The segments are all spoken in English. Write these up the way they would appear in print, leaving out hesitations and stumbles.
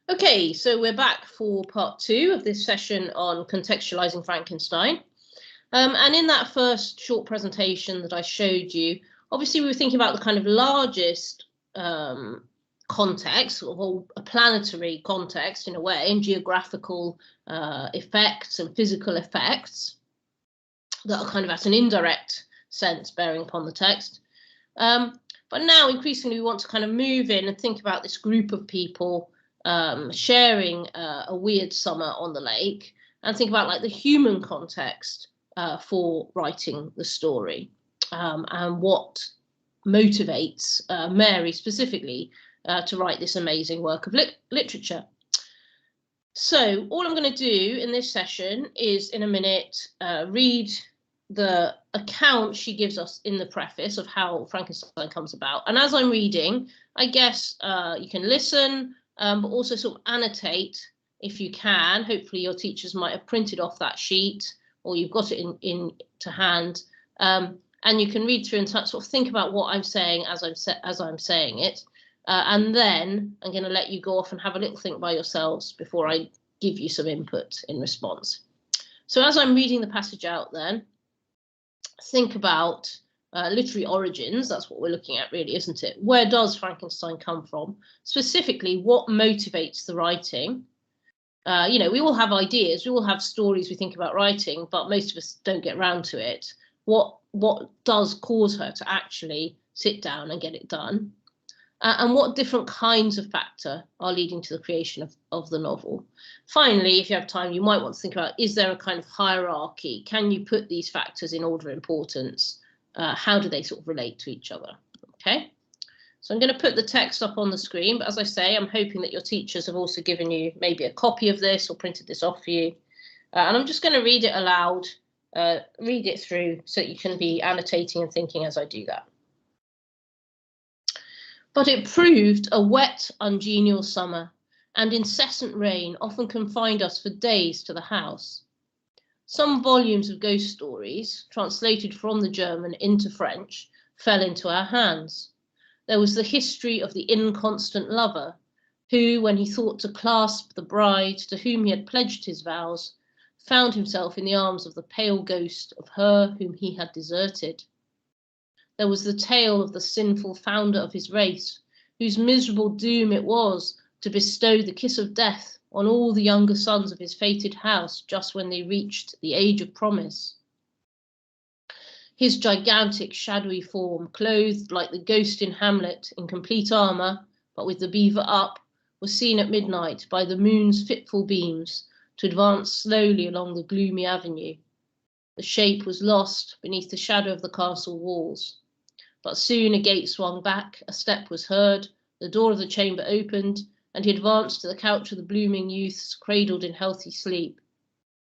Okay, so we're back for part 2 of this session on contextualizing Frankenstein. And in that first short presentation that I showed you, obviously we were thinking about the kind of largest context, or a planetary context in a way, and geographical effects and physical effects that are kind of at an indirect sense bearing upon the text. But now increasingly we want to kind of move in and think about this group of people sharing a weird summer on the lake, and think about like the human context for writing the story, and what motivates Mary specifically to write this amazing work of literature. So all I'm going to do in this session is in a minute read the account she gives us in the preface of how Frankenstein comes about. And as I'm reading, I guess you can listen, but also sort of annotate if you can. Hopefully your teachers might have printed off that sheet, or you've got it in to hand. And you can read through and sort of think about what I'm saying as I'm saying it. And then I'm going to let you go off and have a little think by yourselves before I give you some input in response. So as I'm reading the passage out then, think about literary origins. That's what we're looking at really, isn't it? Where does Frankenstein come from? Specifically, what motivates the writing? You know, we all have ideas, we all have stories we think about writing, but most of us don't get round to it. What does cause her to actually sit down and get it done? And what different kinds of factor are leading to the creation of the novel? Finally, if you have time, you might want to think about, is there a kind of hierarchy? Can you put these factors in order of importance? How do they sort of relate to each other? Okay, so I'm going to put the text up on the screen, but as I say, I'm hoping that your teachers have also given you maybe a copy of this or printed this off for you. And I'm just going to read it aloud, read it through so that you can be annotating and thinking as I do that. But it proved a wet, ungenial summer, and incessant rain often confined us for days to the house. Some volumes of ghost stories, translated from the German into French, fell into our hands. There was the history of the inconstant lover, who, when he thought to clasp the bride to whom he had pledged his vows, found himself in the arms of the pale ghost of her whom he had deserted. There was the tale of the sinful founder of his race, whose miserable doom it was to bestow the kiss of death on all the younger sons of his fated house just when they reached the age of promise. His gigantic shadowy form, clothed like the ghost in Hamlet in complete armour, but with the beaver up, was seen at midnight by the moon's fitful beams to advance slowly along the gloomy avenue. The shape was lost beneath the shadow of the castle walls. But soon a gate swung back, a step was heard, the door of the chamber opened, and he advanced to the couch of the blooming youths cradled in healthy sleep.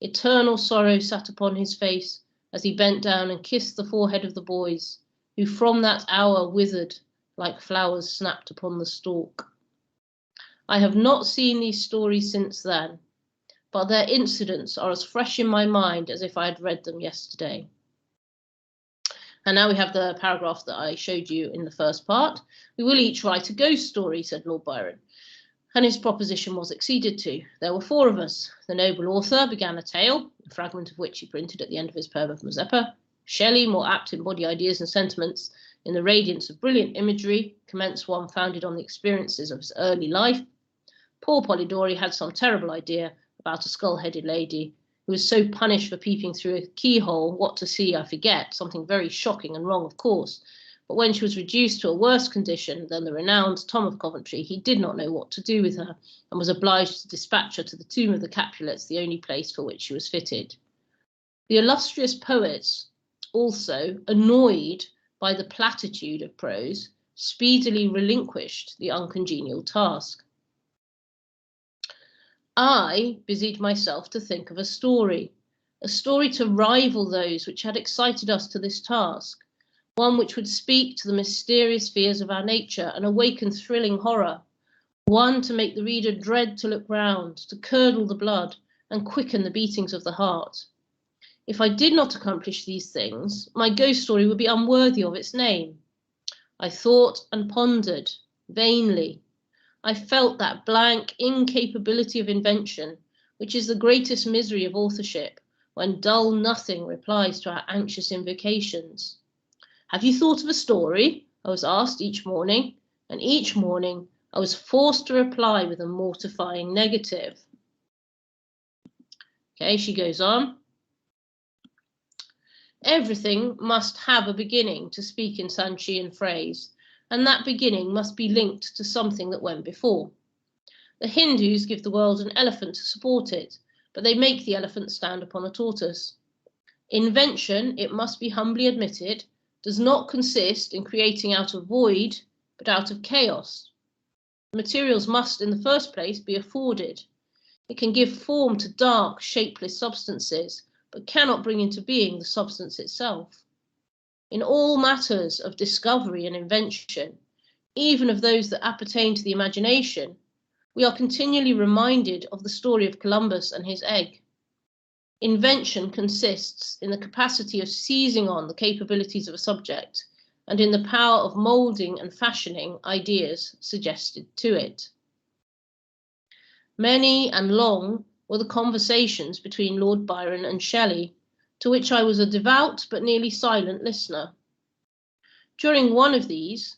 Eternal sorrow sat upon his face as he bent down and kissed the forehead of the boys, who from that hour withered like flowers snapped upon the stalk. I have not seen these stories since then, but their incidents are as fresh in my mind as if I had read them yesterday. And now we have the paragraph that I showed you in the first part. We will each write a ghost story, said Lord Byron. And his proposition was acceded to. There were 4 of us. The noble author began a tale, a fragment of which he printed at the end of his poem of Mazeppa. Shelley, more apt to embody ideas and sentiments in the radiance of brilliant imagery, commenced one founded on the experiences of his early life. Poor Polidori had some terrible idea about a skull-headed lady who was so punished for peeping through a keyhole, what to see I forget, something very shocking and wrong, of course. But when she was reduced to a worse condition than the renowned Tom of Coventry, he did not know what to do with her, and was obliged to dispatch her to the tomb of the Capulets, the only place for which she was fitted. The illustrious poets, also, annoyed by the platitude of prose, speedily relinquished the uncongenial task. I busied myself to think of a story to rival those which had excited us to this task, one which would speak to the mysterious fears of our nature and awaken thrilling horror, one to make the reader dread to look round, to curdle the blood and quicken the beatings of the heart. If I did not accomplish these things, my ghost story would be unworthy of its name. I thought and pondered, vainly. I felt that blank incapability of invention, which is the greatest misery of authorship, when dull nothing replies to our anxious invocations. Have you thought of a story? I was asked each morning, and each morning I was forced to reply with a mortifying negative. Okay, she goes on. Everything must have a beginning, to speak in Sanchian phrase, and that beginning must be linked to something that went before. The Hindus give the world an elephant to support it, but they make the elephant stand upon a tortoise. Invention, it must be humbly admitted, does not consist in creating out of void, but out of chaos. Materials must, in the first place, be afforded. It can give form to dark, shapeless substances, but cannot bring into being the substance itself. In all matters of discovery and invention, even of those that appertain to the imagination, we are continually reminded of the story of Columbus and his egg. Invention consists in the capacity of seizing on the capabilities of a subject and in the power of moulding and fashioning ideas suggested to it. Many and long were the conversations between Lord Byron and Shelley, to which I was a devout but nearly silent listener. During one of these,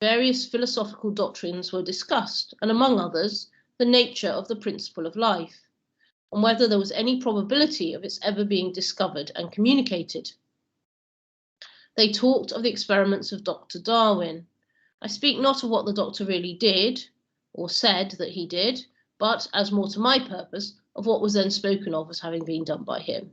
various philosophical doctrines were discussed, and among others, the nature of the principle of life, and whether there was any probability of its ever being discovered and communicated. They talked of the experiments of Dr. Darwin. I speak not of what the doctor really did, or said that he did, but, as more to my purpose, of what was then spoken of as having been done by him,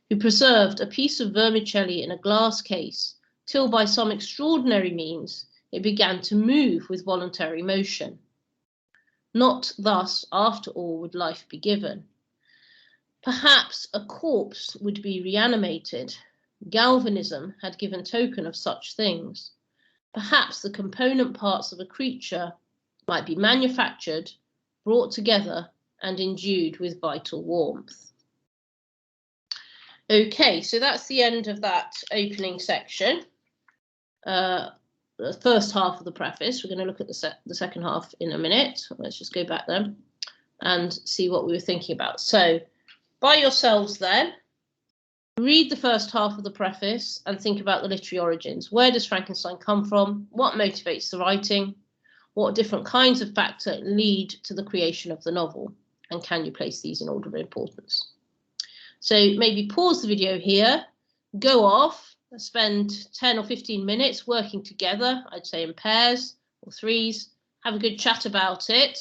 who preserved a piece of vermicelli in a glass case, till by some extraordinary means it began to move with voluntary motion. Not thus, after all, would life be given. Perhaps a corpse would be reanimated. Galvanism had given token of such things. Perhaps the component parts of a creature might be manufactured, brought together, and endued with vital warmth. Okay, so that's the end of that opening section. The first half of the preface. We're going to look at the second half in a minute. Let's just go back then and see what we were thinking about. So, by yourselves then, read the first half of the preface and think about the literary origins. Where does Frankenstein come from? What motivates the writing? What different kinds of factor lead to the creation of the novel? And can you place these in order of importance? So maybe pause the video here, go off, spend 10 or 15 minutes working together, I'd say in pairs or threes, have a good chat about it,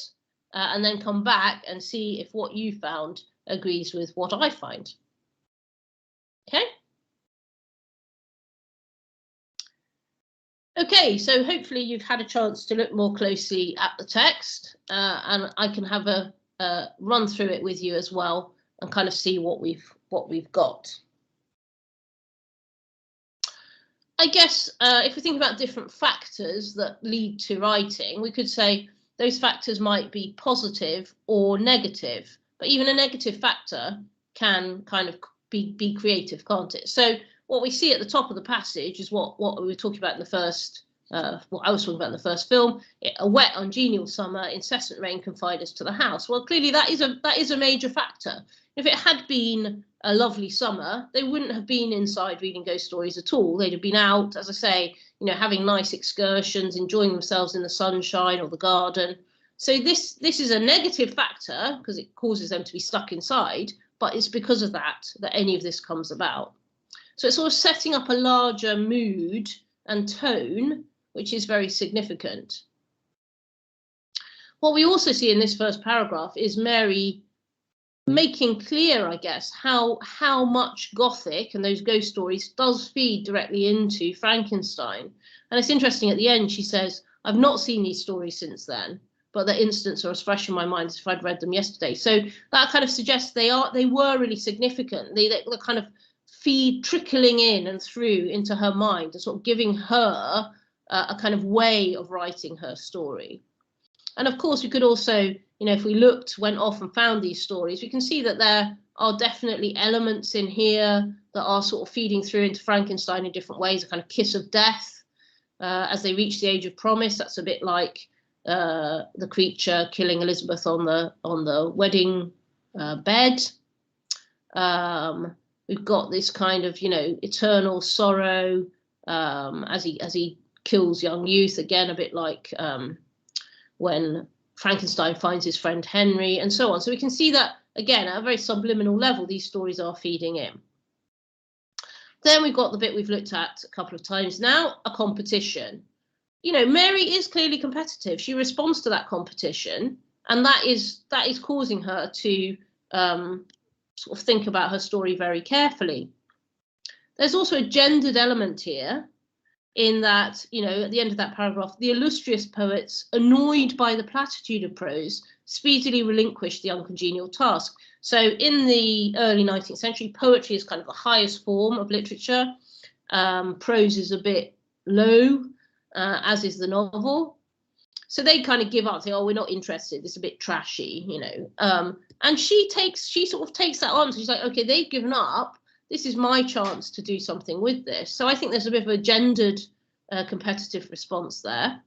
and then come back and see if what you found agrees with what I find. Okay? Okay, so hopefully you've had a chance to look more closely at the text, and I can have a run through it with you as well and kind of see what we've got. I guess if we think about different factors that lead to writing, we could say those factors might be positive or negative, but even a negative factor can kind of be creative, can't it? So what we see at the top of the passage is what we were talking about in the first, what I was talking about in the first film, a wet, ungenial summer, incessant rain confined us to the house. Well, clearly that is a major factor. If it had been a lovely summer, they wouldn't have been inside reading ghost stories at all. They'd have been out, as I say, having nice excursions, enjoying themselves in the sunshine or the garden. So this is a negative factor because it causes them to be stuck inside, but it's because of that any of this comes about. So it's sort of setting up a larger mood and tone, which is very significant. What we also see in this first paragraph is Mary making clear, I guess, how much Gothic and those ghost stories does feed directly into Frankenstein. And it's interesting, at the end she says, I've not seen these stories since then, but the incidents are as fresh in my mind as if I'd read them yesterday. So that kind of suggests they were really significant. They're kind of trickling in and through into her mind and sort of giving her a kind of way of writing her story. And of course, we could also, if we went off and found these stories, we can see that there are definitely elements in here that are sort of feeding through into Frankenstein in different ways, a kind of kiss of death as they reach the age of promise. That's a bit like the creature killing Elizabeth on the wedding bed. We've got this kind of, you know, eternal sorrow as he kills young youth, again a bit like when Frankenstein finds his friend Henry, and so on. So we can see that again at a very subliminal level these stories are feeding in. Then we've got the bit we've looked at a couple of times now, a competition. You know, Mary is clearly competitive. She responds to that competition, and that is causing her to sort of think about her story very carefully. There's also a gendered element here, in that, you know, at the end of that paragraph, the illustrious poets, annoyed by the platitude of prose, speedily relinquished the uncongenial task. So in the early 19th century, poetry is kind of the highest form of literature. Prose is a bit low, as is the novel. So they kind of give up, say, oh, we're not interested, it's a bit trashy, you know. And she sort of takes that on. So she's like, okay, they've given up. This is my chance to do something with this. So I think there's a bit of a gendered competitive response there.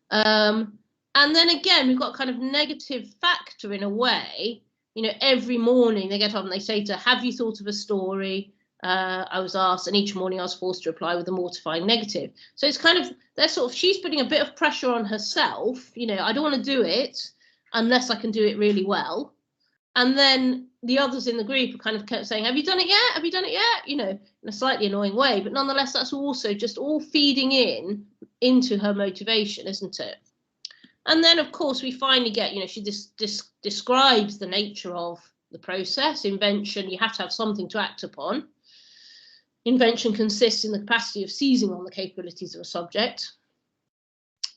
And then again, we've got kind of negative factor in a way. You know, every morning they get up and they say to her, have you thought of a story? I was asked, and each morning I was forced to reply with a mortifying negative. So it's kind of, she's putting a bit of pressure on herself. You know, I don't want to do it unless I can do it really well. And then the others in the group are kind of kept saying, have you done it yet? Have you done it yet? You know, in a slightly annoying way, but nonetheless, that's also just all feeding into her motivation, isn't it? And then, of course, we finally get, you know, she describes the nature of the process. Invention, you have to have something to act upon. Invention consists in the capacity of seizing on the capabilities of a subject.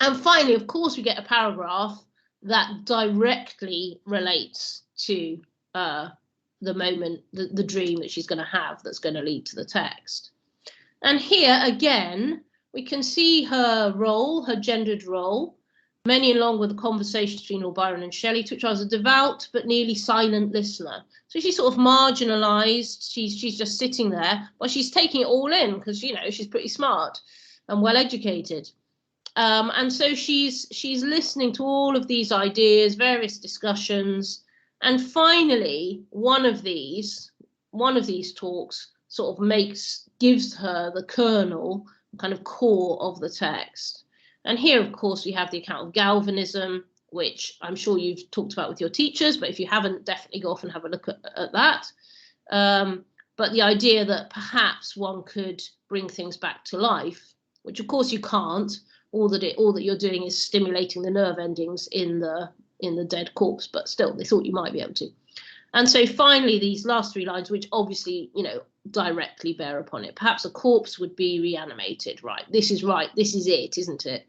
And finally, of course, we get a paragraph that directly relates to the moment, the dream that she's going to have that's going to lead to the text. And here, again, we can see her role, her gendered role. Many along with the conversation between Lord Byron and Shelley, to which I was a devout but nearly silent listener. So she's sort of marginalised. She's just sitting there, but she's taking it all in because, you know, she's pretty smart and well educated. And so she's listening to all of these ideas, various discussions, and finally one of these talks sort of gives her the kernel, kind of core of the text. And here, of course, we have the account of galvanism, which I'm sure you've talked about with your teachers, but if you haven't, definitely go off and have a look at that. But the idea that perhaps one could bring things back to life, which of course you can't. All that you're doing is stimulating the nerve endings in the dead corpse, but still, they thought you might be able to. And so finally, these last three lines, which obviously, you know, directly bear upon it. Perhaps a corpse would be reanimated, right? This is it, isn't it?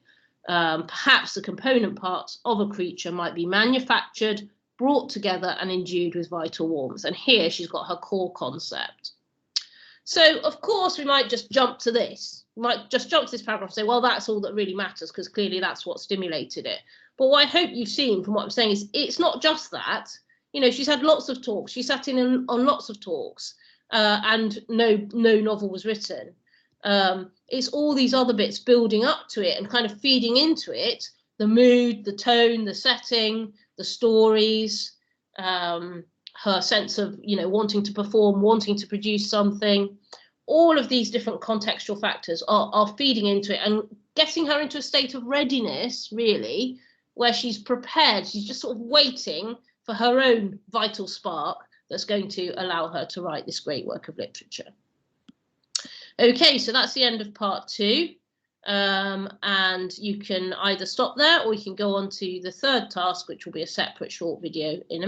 Perhaps the component parts of a creature might be manufactured, brought together and endued with vital warmth. And here she's got her core concept. So, of course, we might just jump to this. We might just jump to this paragraph and say, well, that's all that really matters, because clearly that's what stimulated it. But what I hope you've seen from what I'm saying is it's not just that. You know, she's had lots of talks. She sat in on lots of talks and no novel was written. It's all these other bits building up to it and kind of feeding into it, the mood, the tone, the setting, the stories, her sense of, you know, wanting to perform, wanting to produce something. All of these different contextual factors are feeding into it and getting her into a state of readiness, really, where she's prepared. She's just sort of waiting for her own vital spark that's going to allow her to write this great work of literature. Okay, so that's the end of part 2. And you can either stop there or you can go on to the third task, which will be a separate short video in a minute.